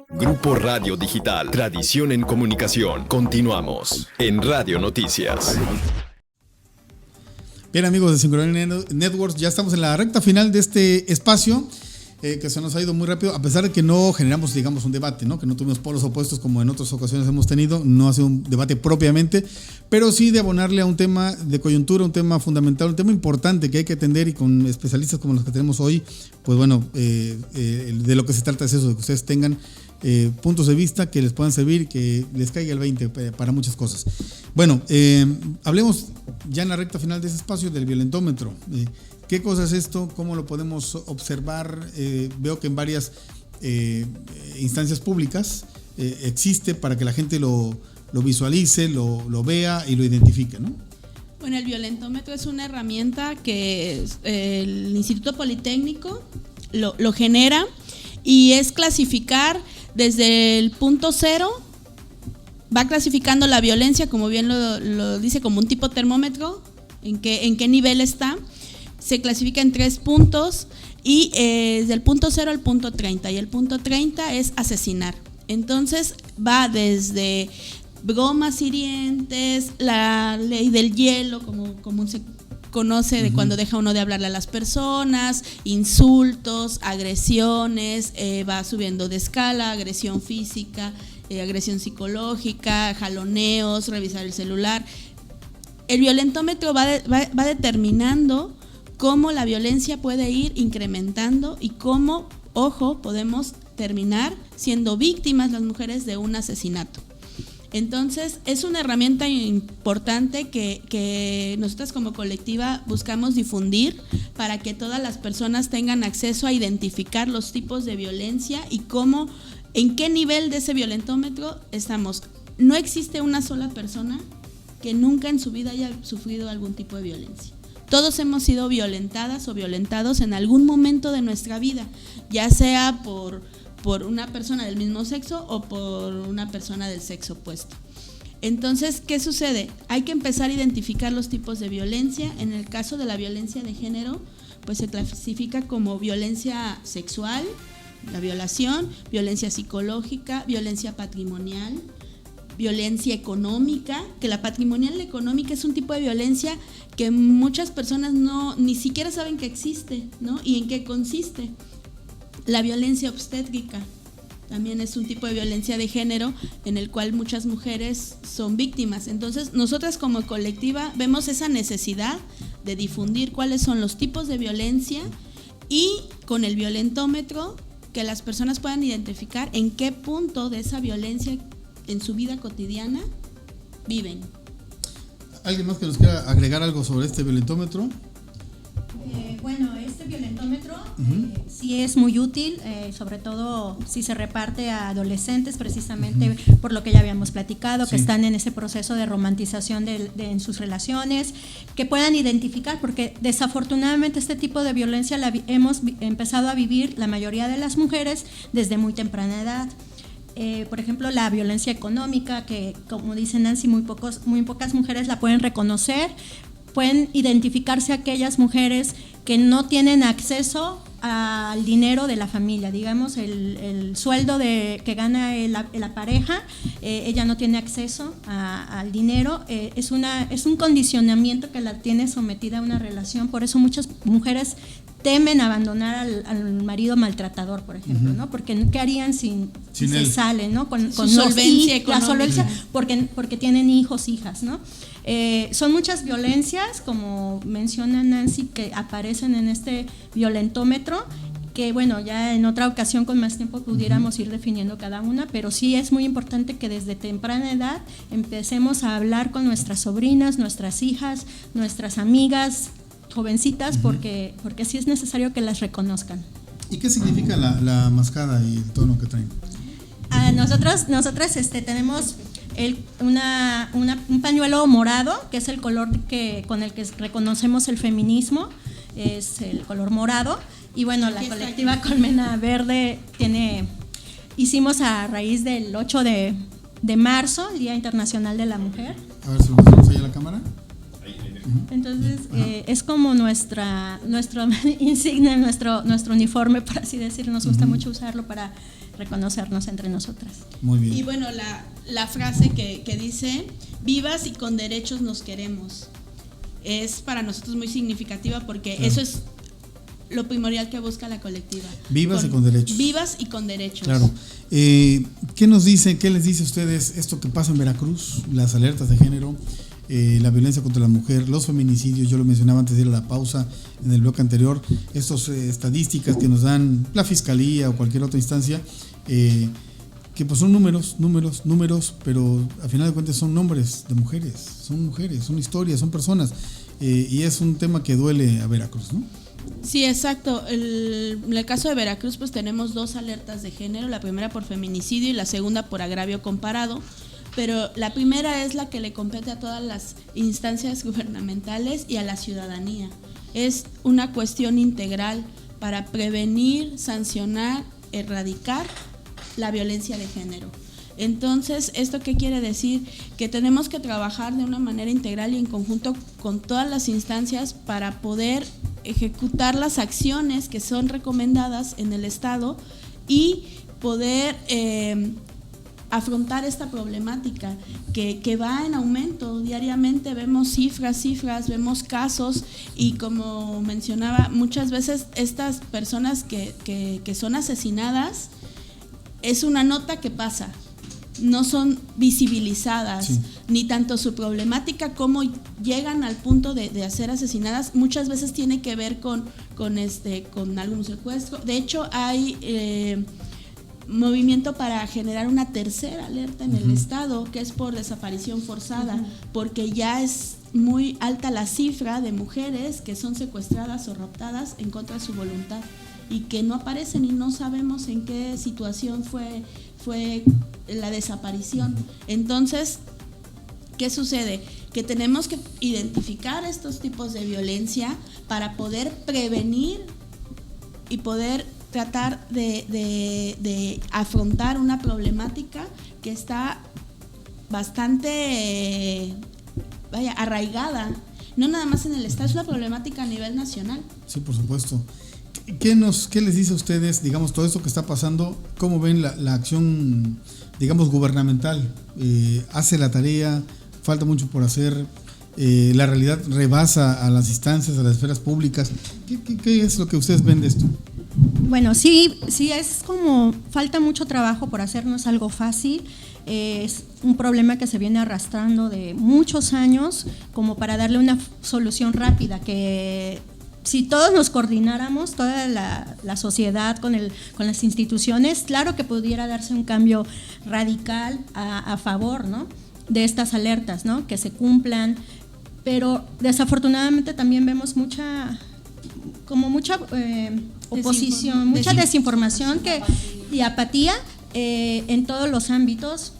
Grupo Radio Digital, tradición en comunicación. Continuamos en Radio Noticias. Bien, amigos de Sincronía Networks, ya estamos en la recta final de este espacio que se nos ha ido muy rápido, a pesar de que no generamos, digamos, un debate, ¿no? Que no tuvimos polos opuestos como en otras ocasiones hemos tenido, no ha sido un debate propiamente, pero sí de abonarle a un tema de coyuntura, un tema fundamental, un tema importante que hay que atender, y con especialistas como los que tenemos hoy, pues bueno, de lo que se trata es eso, de que ustedes tengan puntos de vista que les puedan servir, que les caiga el 20 para muchas cosas. Bueno, hablemos ya en la recta final de ese espacio del violentómetro. ¿Qué cosa es esto? ¿Cómo lo podemos observar? Veo que en varias instancias públicas existe para que la gente lo visualice, lo vea y lo identifique, ¿no? Bueno, el violentómetro es una herramienta que el Instituto Politécnico lo genera, y es clasificar desde el punto cero. Va clasificando la violencia, como bien lo dice, como un tipo termómetro, en qué nivel está. Se clasifica en 3 puntos, y desde el punto 0 al punto 30, y el punto 30 es asesinar. Entonces va desde bromas hirientes, la ley del hielo, como se conoce, de cuando deja uno de hablarle a las personas, insultos, agresiones, va subiendo de escala, agresión física, agresión psicológica, jaloneos, revisar el celular. El violentómetro va determinando cómo la violencia puede ir incrementando y cómo, ojo, podemos terminar siendo víctimas las mujeres de un asesinato. Entonces, es una herramienta importante que nosotras como colectiva buscamos difundir para que todas las personas tengan acceso a identificar los tipos de violencia y cómo, en qué nivel de ese violentómetro estamos. No existe una sola persona que nunca en su vida haya sufrido algún tipo de violencia. Todos hemos sido violentadas o violentados en algún momento de nuestra vida, ya sea por una persona del mismo sexo o por una persona del sexo opuesto. Entonces, ¿qué sucede? Hay que empezar a identificar los tipos de violencia. En el caso de la violencia de género, pues se clasifica como violencia sexual, la violación, violencia psicológica, violencia patrimonial, violencia económica, que la patrimonial y económica es un tipo de violencia que muchas personas ni siquiera saben que existe, ¿no? Y en qué consiste. La violencia obstétrica también es un tipo de violencia de género en el cual muchas mujeres son víctimas. Entonces, nosotras como colectiva vemos esa necesidad de difundir cuáles son los tipos de violencia, y con el violentómetro que las personas puedan identificar en qué punto de esa violencia en su vida cotidiana viven. ¿Alguien más que nos quiera agregar algo sobre este violentómetro? Bueno, este violentómetro sí es muy útil, sobre todo si se reparte a adolescentes, precisamente por lo que ya habíamos platicado, que están en ese proceso de romantización en sus relaciones, que puedan identificar, porque desafortunadamente este tipo de violencia la hemos empezado a vivir la mayoría de las mujeres desde muy temprana edad. Por ejemplo, la violencia económica, que como dice Nancy, muy pocas mujeres la pueden reconocer. Pueden identificarse aquellas mujeres que no tienen acceso al dinero de la familia, digamos el sueldo que gana la pareja, ella no tiene acceso al dinero, es un condicionamiento que la tiene sometida a una relación. Por eso muchas mujeres temen abandonar al marido maltratador, por ejemplo, ¿no? Porque ¿qué harían si se salen, ¿no? Con solvencia económica. La solvencia, porque tienen hijos, hijas, ¿no? Son muchas violencias, como menciona Nancy, que aparecen en este violentómetro, que bueno, ya en otra ocasión con más tiempo pudiéramos ir definiendo cada una, pero sí es muy importante que desde temprana edad empecemos a hablar con nuestras sobrinas, nuestras hijas, nuestras amigas jovencitas, porque sí es necesario que las reconozcan. ¿Y qué significa la mascada y el tono que traen? Nosotras tenemos un pañuelo morado, que es el color con el que reconocemos el feminismo, es el color morado. Y bueno, la colectiva Colmena Verde hicimos a raíz del 8 de marzo, el Día Internacional de la Mujer. A ver si lo mostramos ahí a la cámara. Entonces, es como nuestro insignia, nuestro uniforme, por así decirlo. Nos gusta mucho usarlo para reconocernos entre nosotras. Muy bien. Y bueno, la frase que dice, vivas y con derechos nos queremos, es para nosotros muy significativa porque claro, eso es lo primordial que busca la colectiva. Vivas y con derechos. Vivas y con derechos. Claro. ¿Qué nos dice, qué les dice a ustedes esto que pasa en Veracruz, las alertas de género, la violencia contra la mujer, los feminicidios? Yo lo mencionaba antes de ir a la pausa en el bloque anterior, estas estadísticas que nos dan la fiscalía o cualquier otra instancia, que pues son números, pero al final de cuentas son nombres de mujeres, son historias, son personas, y es un tema que duele a Veracruz, ¿no? Sí, exacto. En el caso de Veracruz, pues tenemos 2 alertas de género, la primera por feminicidio y la segunda por agravio comparado, pero la primera es la que le compete a todas las instancias gubernamentales y a la ciudadanía. Es una cuestión integral para prevenir, sancionar, erradicar la violencia de género. Entonces, ¿esto qué quiere decir? Que tenemos que trabajar de una manera integral y en conjunto con todas las instancias para poder ejecutar las acciones que son recomendadas en el Estado y poder afrontar esta problemática que va en aumento. Diariamente vemos cifras, vemos casos y, como mencionaba, muchas veces estas personas que son asesinadas es una nota que pasa, no son visibilizadas, sí, ni tanto su problemática como llegan al punto de ser asesinadas. Muchas veces tiene que ver con algún secuestro. De hecho, hay movimiento para generar una tercera alerta en el Estado, que es por desaparición forzada, porque ya es muy alta la cifra de mujeres que son secuestradas o raptadas en contra de su voluntad y que no aparecen y no sabemos en qué situación fue la desaparición. Entonces, ¿qué sucede? Que tenemos que identificar estos tipos de violencia para poder prevenir y poder tratar de afrontar una problemática que está bastante arraigada, no nada más en el Estado, es una problemática a nivel nacional. Sí, por supuesto. ¿Qué les dice a ustedes, digamos, todo esto que está pasando? ¿Cómo ven la acción, digamos, gubernamental? ¿Hace la tarea? ¿Falta mucho por hacer? ¿La realidad rebasa a las instancias, a las esferas públicas? ¿Qué es lo que ustedes ven de esto? Bueno, sí, es como falta mucho trabajo por hacer, no es algo fácil. Es un problema que se viene arrastrando de muchos años, como para darle una solución rápida, que si todos nos coordináramos, toda la sociedad con las instituciones, claro que pudiera darse un cambio radical a favor, ¿no?, de estas alertas, ¿no?, que se cumplan, pero desafortunadamente también vemos mucha oposición, mucha desinformación y apatía en todos los ámbitos.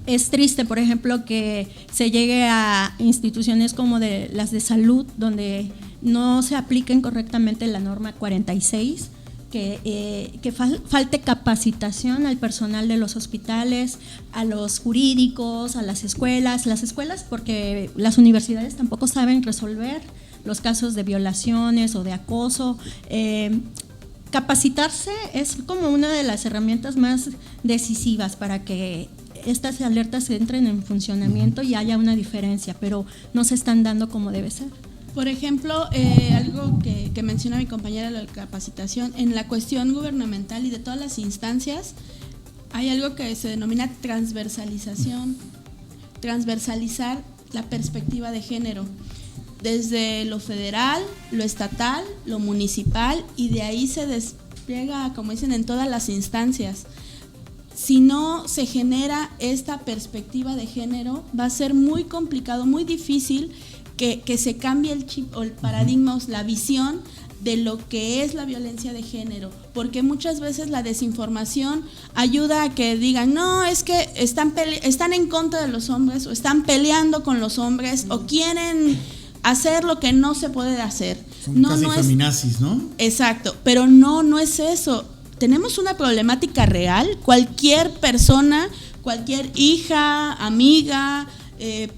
Es triste, por ejemplo, que se llegue a instituciones como las de salud, donde no se apliquen correctamente la norma 46, que falte capacitación al personal de los hospitales, a los jurídicos, a las escuelas, porque las universidades tampoco saben resolver los casos de violaciones o de acoso. Capacitarse es como una de las herramientas más decisivas para que estas alertas entren en funcionamiento y haya una diferencia, pero no se están dando como debe ser. Por ejemplo, algo que menciona mi compañera, la capacitación, en la cuestión gubernamental y de todas las instancias, hay algo que se denomina transversalización, transversalizar la perspectiva de género, desde lo federal, lo estatal, lo municipal, y de ahí se despliega, como dicen, en todas las instancias. Si no se genera esta perspectiva de género, va a ser muy complicado, muy difícil que se cambie el chip o el paradigma, la visión de lo que es la violencia de género, porque muchas veces la desinformación ayuda a que digan, no, es que están en contra de los hombres, o están peleando con los hombres, o quieren hacer lo que no se puede hacer. Son casi feminazis, ¿no? Exacto, pero no es eso. Tenemos una problemática real. Cualquier persona, cualquier hija, amiga,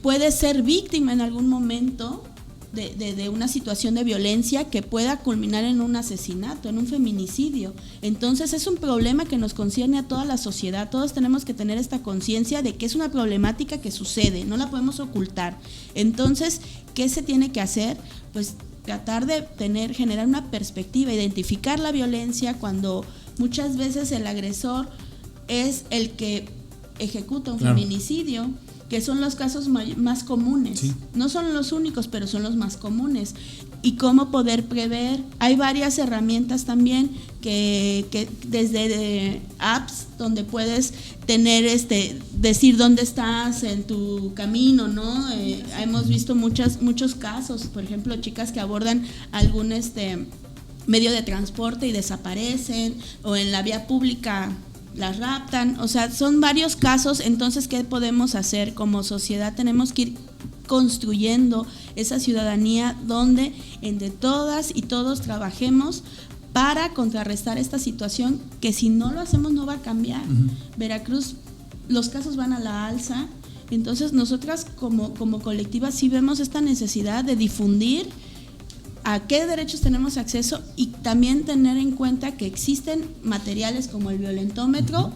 puede ser víctima en algún momento de una situación de violencia que pueda culminar en un asesinato, en un feminicidio. Entonces es un problema que nos concierne a toda la sociedad. Todos tenemos que tener esta conciencia de que es una problemática que sucede, no la podemos ocultar. Entonces, ¿qué se tiene que hacer? Pues tratar de generar una perspectiva, identificar la violencia cuando muchas veces el agresor es el que ejecuta un feminicidio, que son los casos más comunes. Sí. No son los únicos, pero son los más comunes. Y cómo poder prever. Hay varias herramientas también que desde apps donde puedes tener decir dónde estás en tu camino, ¿no? Hemos visto muchos casos, por ejemplo, chicas que abordan algún medio de transporte y desaparecen, o en la vía pública las raptan, o sea, son varios casos. Entonces, ¿qué podemos hacer como sociedad? Tenemos que ir construyendo esa ciudadanía donde entre todas y todos trabajemos para contrarrestar esta situación que si no lo hacemos no va a cambiar. Veracruz, los casos van a la alza, entonces nosotras como colectiva sí vemos esta necesidad de difundir a qué derechos tenemos acceso y también tener en cuenta que existen materiales como el violentómetro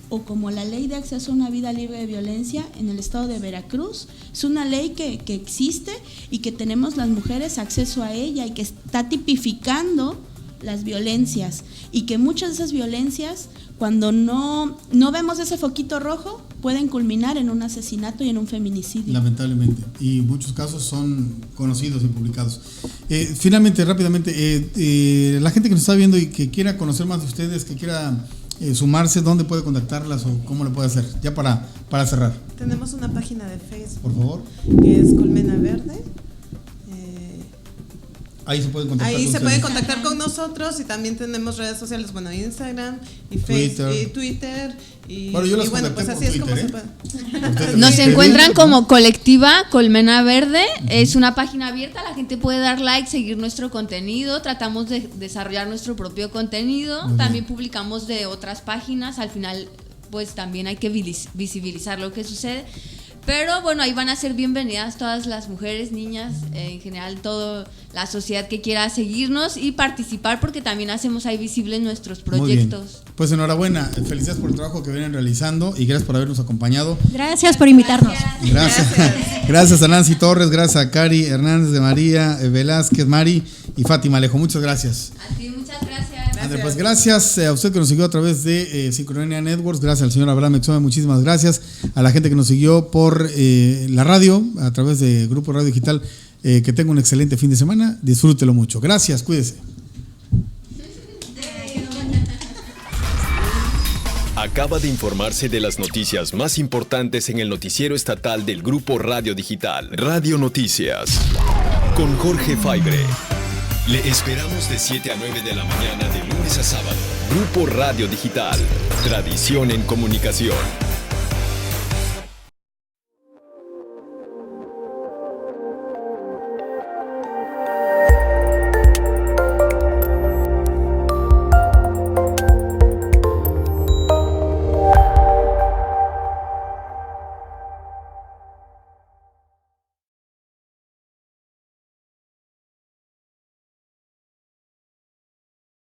o como la ley de acceso a una vida libre de violencia en el estado de Veracruz. Es una ley que existe y que tenemos las mujeres acceso a ella y que está tipificando las violencias, y que muchas de esas violencias, cuando no vemos ese foquito rojo, pueden culminar en un asesinato y en un feminicidio. Lamentablemente, y muchos casos son conocidos y publicados. Finalmente, rápidamente, la gente que nos está viendo y que quiera conocer más de ustedes, que quiera sumarse, ¿dónde puede contactarlas o cómo le puede hacer? Ya para cerrar. Tenemos una página de Facebook, por favor, que es Colmena Verde. Ahí se pueden contactar. Ahí se pueden contactar con nosotros, y también tenemos redes sociales, bueno, Instagram y Facebook y Twitter. Y bueno, pues así es como se puede. Nos encuentran como Colectiva Colmena Verde. Es una página abierta, la gente puede dar like, seguir nuestro contenido. Tratamos de desarrollar nuestro propio contenido. También publicamos de otras páginas. Al final, pues también hay que visibilizar lo que sucede. Pero bueno, ahí van a ser bienvenidas todas las mujeres, niñas, en general toda la sociedad que quiera seguirnos y participar, porque también hacemos ahí visibles nuestros proyectos. Pues enhorabuena, felicidades por el trabajo que vienen realizando y gracias por habernos acompañado. Gracias por invitarnos. Gracias a Nancy Torres, gracias a Cari Hernández de María, Velázquez, Mari y Fátima Alejo. Muchas gracias. A ti, muchas gracias. André, pues gracias a usted que nos siguió a través de Sincronía Networks, gracias al señor Abraham Exome, muchísimas gracias a la gente que nos siguió por la radio, a través de Grupo Radio Digital. Que tenga un excelente fin de semana, disfrútelo mucho. Gracias, cuídese. Acaba de informarse de las noticias más importantes en el noticiero estatal del Grupo Radio Digital, Radio Noticias, con Jorge Faibre. Le esperamos de 7 a 9 de la mañana de lunes a sábado. Grupo Radio Digital, tradición en comunicación.